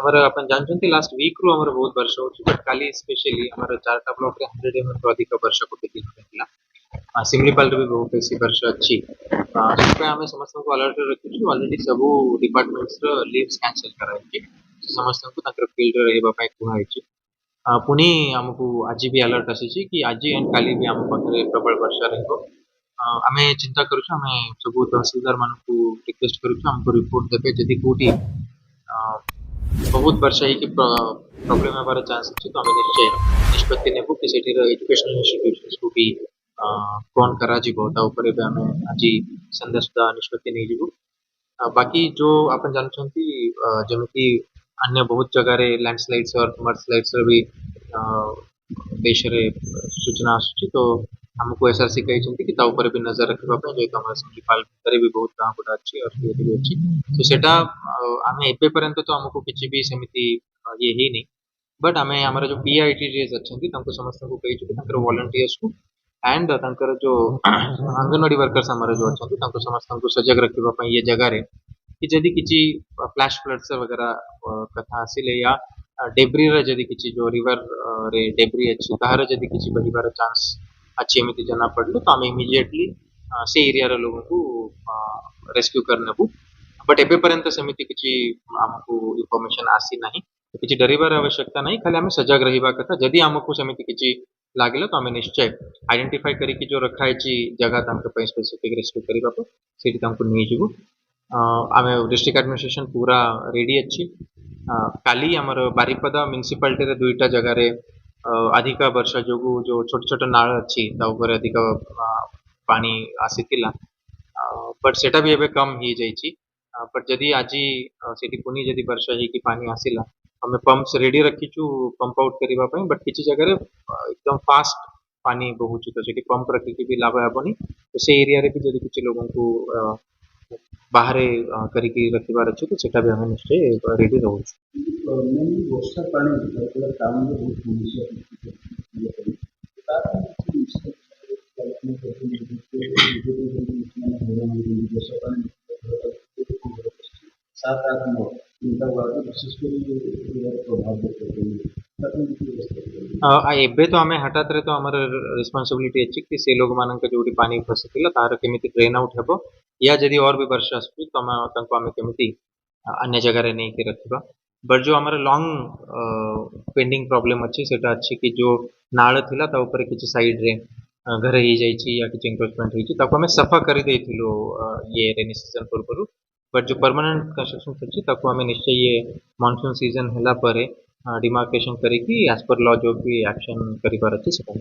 ଆମର ଆପଣ ଜାଣିଛନ୍ତି ଲାଷ୍ଟ ୱିକ୍ ରୁ ଆମର ବହୁତ ବର୍ଷା ହଉଛି, ବଟ୍ କାଲି ସ୍ପେଶାଲି ଆମର ଚାରିଟା ବ୍ଲକରେ 100 mm ରୁ ଅଧିକ ବର୍ଷା ଗୋଟେ ଦିନ ହେଇଥିଲା। ଶିମିଳିପାଳରେ ବି ବହୁତ ବେଶୀ ବର୍ଷା ଅଛି। ସେଥିପାଇଁ ଆମେ ସମସ୍ତଙ୍କୁ ଆଲର୍ଟରେ ରଖିଛୁ। ଅଲରେଡି ସବୁ ଡିପାର୍ଟମେଣ୍ଟର ଲିଭ୍ସ କ୍ୟାନସେଲ କରାଯାଇଛି। ସମସ୍ତଙ୍କୁ ତାଙ୍କର ଫିଲ୍ଡରେ ରହିବା ପାଇଁ କୁହାଯାଇଛି। ପୁଣି ଆମକୁ ଆଜି ବି ଆଲର୍ଟ ଆସିଛି କି ଆଜି ଆଣ୍ଡ କାଲି ବି ଆମ ପାଖରେ ପ୍ରବଳ ବର୍ଷା ରହିବ। ଆମେ ଚିନ୍ତା କରୁଛୁ, ଆମେ ସବୁ ତହସିଲଦାର ମାନଙ୍କୁ ରିକ୍ୱେଷ୍ଟ କରୁଛୁ ଆମକୁ ରିପୋର୍ଟ ଦେବେ ଯଦି କୋଉଠି ବହୁତ ବର୍ଷା ହେଇକି ପ୍ରୋବ୍ଲେମ ହେବାର ଚାନ୍ସ ଅଛି, ତ ଆମେ ନିଶ୍ଚୟ ନିଷ୍ପତ୍ତି ନେବୁ କି ସେଠିର ଏଜୁକେସନାଲ ଇନଷ୍ଟିଟ୍ୟୁସନ୍ସକୁ ବି କଣ କରାଯିବ ତା ଉପରେ ବି ଆମେ ଆଜି ସନ୍ଧ୍ୟା ସୁଦ୍ଧା ନିଷ୍ପତ୍ତି ନେଇଯିବୁ। ବାକି ଯୋଉ ଆପଣ ଜାଣିଛନ୍ତି ଯେମିତି अन्य बहुत जगह लैंडस्लाइड्स और मर्डस्लाइड्स भी देशरे सूचना आसुची, तो हमको एसआरसी कहते कि ता ऊपर भी नजर रखा जेहेतु आम सिमिपाल भितर भी बहुत गाँव गुड़ा अच्छी और भी अच्छी, तो सेटा आम एबे पर्यंत तो आमको किसी भी सेमती ये ही नहीं। बट आम आम जो पीआईटीज अच्छा समस्त को कही वॉलंटियर्स को एंड जो अंगनवाड़ी वर्कर्स आम जो अच्छा समस्त को सजग रखापी ये जगार कि जदि किसी फ्लैश फ्लड्स वगैरह कथा आसिले या डेब्री रे जदि किसी जो रिवर रे डेब्री अच्छी ताहार जदि किसी बहिबार चांस अच्छी एमती जना पड़ले, तो आम इमिडिएटली से एरिया रे लोगों को रेस्क्यू करनेबू। बट एबे पर्यंत सेमती किसी आमको इनफॉरमेशन आसी नहीं, तो किसी डरिबार आवश्यकता नहीं, खाली आम सजग रहिबा कथा। जदि आमको सेमती किसी लागिला तो आम निश्चय आइडेंटिफाई करी जो रखा है जगह स्पेसिफिक रेस्क्यू करबा को सेठी तांको नहीं जीवु। आम डिस्ट्रिक्ट एडमिनिस्ट्रेशन पूरा रेडी अच्छी। काली आमर बारिपदा म्युनिसिपालिटी रे दुईटा जगह अधिक वर्षा जो जो छोट छोट नाल अच्छी अधिक पानी आसीथिला, बट सेटा भी एबे कम ही जाइछि। बट जदि आज सेठी पुनी जदि वर्षा ही कि पानी आसिला, हमें पंप्स रेडी रखीचु पंप आउट करबा पई, बट किछि जगह एकदम फास्ट पानी बहुची, तो सेठी पंप रखी भी लाभ हेबनी। तो से एरिया रे भी जदि किछि लोगों को बाहर करिकी रखिबार अच्छे, तो सेटा भी हमें निश्चय रेडी रहू। वर्षा पानी टाउन में बहुत समस्या सात आठ नौ इनका वार्ड विशेष प्रभाव एबे तो आम हठात रे तो आमर रिस्पांसिबिलिटी अच्छी कि से लोग मान जो पानी फसिला तार केमिति ड्रेन आउट हेबो, या जदि और भी वर्षा आसुची तो आम केमिति अन्य जगह रे नहीं के रखिबा। बट जो हमारे लॉन्ग पेंडिंग प्रॉब्लम अच्छी सेटा अच्छी कि जो नाळ थिला ता ऊपर किछि साइड रे घर ही जाइछि या किछि एनक्रोचमेंट होइछि, ताको हमें सफा करि देइथिलो ये रेनी सीजन पूर्व। बट जो परमानेंट कंस्ट्रक्शन अच्छी ताको हमें निश्चय ये मानसून सीजन होला परे डिमार्केशन करिकी एज पर लॉ जो भी एक्शन करिबार अच्छी सेटा।